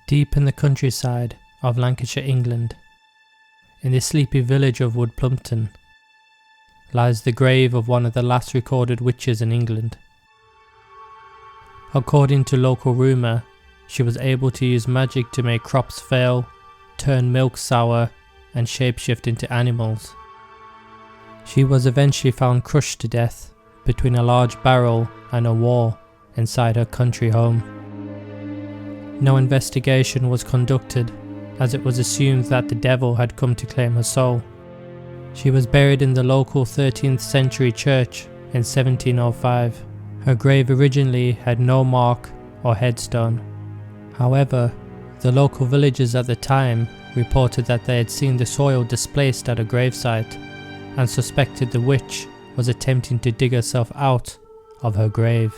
Deep in the countryside of Lancashire, England, in the sleepy village of Woodplumpton, lies the grave of one of the last recorded witches in England. According to local rumour, she was able to use magic to make crops fail, turn milk sour, and shapeshift into animals. She was eventually found crushed to death between a large barrel and a wall inside her country home. No investigation was conducted, as it was assumed that the devil had come to claim her soul. She was buried in the local 13th century church in 1705. Her grave originally had no mark or headstone. However, the local villagers at the time reported that they had seen the soil displaced at a gravesite and suspected the witch was attempting to dig herself out of her grave.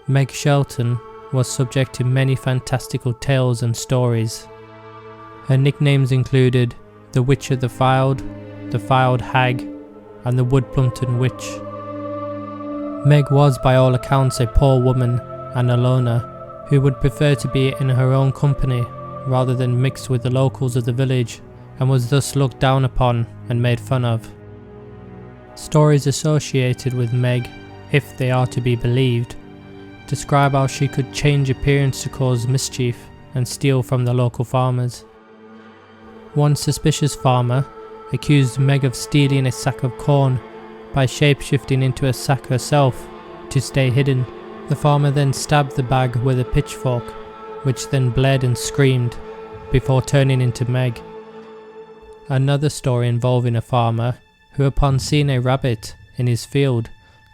Meg Shelton was subject to many fantastical tales and stories. Her nicknames included the Witch of the Fylde Hag, and the Woodplumpton Witch. Meg was by all accounts a poor woman and a loner who would prefer to be in her own company rather than mix with the locals of the village, and was thus looked down upon and made fun of. Stories associated with Meg, if they are to be believed, describe how she could change appearance to cause mischief and steal from the local farmers. One suspicious farmer accused Meg of stealing a sack of corn by shapeshifting into a sack herself to stay hidden. The farmer then stabbed the bag with a pitchfork, which then bled and screamed before turning into Meg. Another story involving a farmer who, upon seeing a rabbit in his field,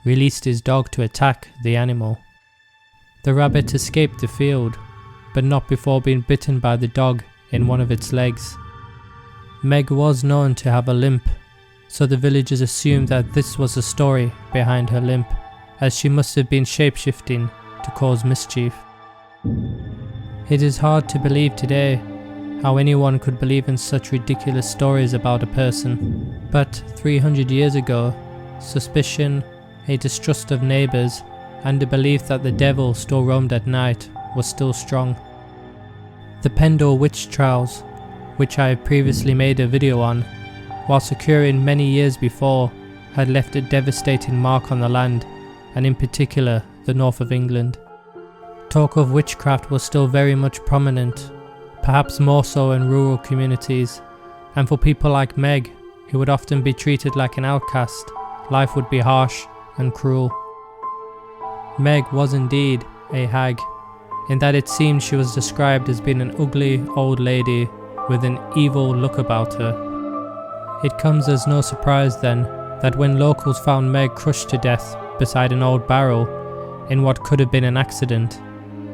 released his dog to attack the animal. The rabbit escaped the field, but not before being bitten by the dog in one of its legs. Meg was known to have a limp, so the villagers assumed that this was the story behind her limp, as she must have been shapeshifting to cause mischief. It is hard to believe today how anyone could believe in such ridiculous stories about a person, but 300 years ago, suspicion, a distrust of neighbours, and a belief that the devil still roamed at night was still strong. The Pendle witch trials, which I have previously made a video on, whilst occurring many years before, had left a devastating mark on the land, and in particular the north of England. Talk of witchcraft was still very much prominent, perhaps more so in rural communities, and for people like Meg, who would often be treated like an outcast, life would be harsh and cruel. Meg was indeed a hag, in that it seemed she was described as being an ugly old lady with an evil look about her. It comes as no surprise then that when locals found Meg crushed to death beside an old barrel in what could have been an accident,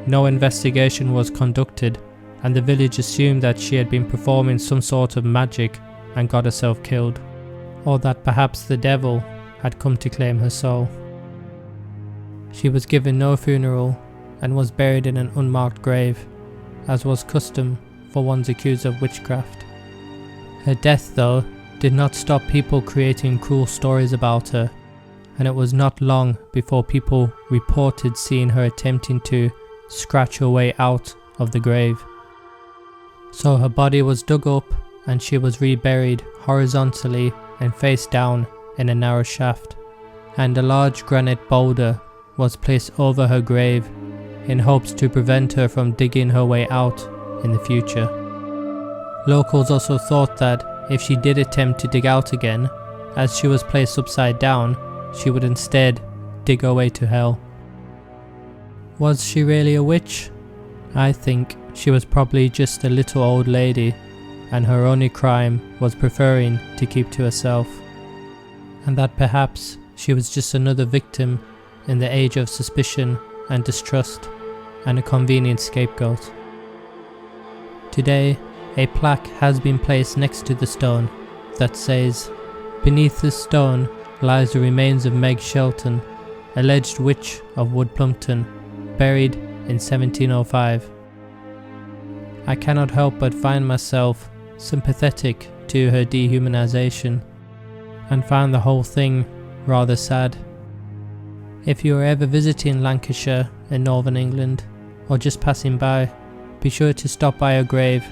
no investigation was conducted, and the village assumed that she had been performing some sort of magic and got herself killed, or that perhaps the devil had come to claim her soul. She was given no funeral and was buried in an unmarked grave, as was custom for ones accused of witchcraft. Her death, though, did not stop people creating cruel stories about her, and it was not long before people reported seeing her attempting to scratch her way out of the grave. So her body was dug up and she was reburied horizontally and face down in a narrow shaft, and a large granite boulder was placed over her grave in hopes to prevent her from digging her way out in the future. Locals also thought that if she did attempt to dig out again, as she was placed upside down, she would instead dig her way to hell. Was she really a witch? I think she was probably just a little old lady, and her only crime was preferring to keep to herself, and that perhaps she was just another victim in the age of suspicion and distrust, and a convenient scapegoat. Today, a plaque has been placed next to the stone that says, "Beneath this stone lies the remains of Meg Shelton, alleged witch of Woodplumpton, buried in 1705. I cannot help but find myself sympathetic to her dehumanization, and find the whole thing rather sad. If you are ever visiting Lancashire in northern England, or just passing by, be sure to stop by her grave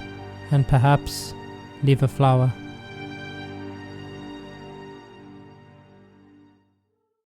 and perhaps leave a flower.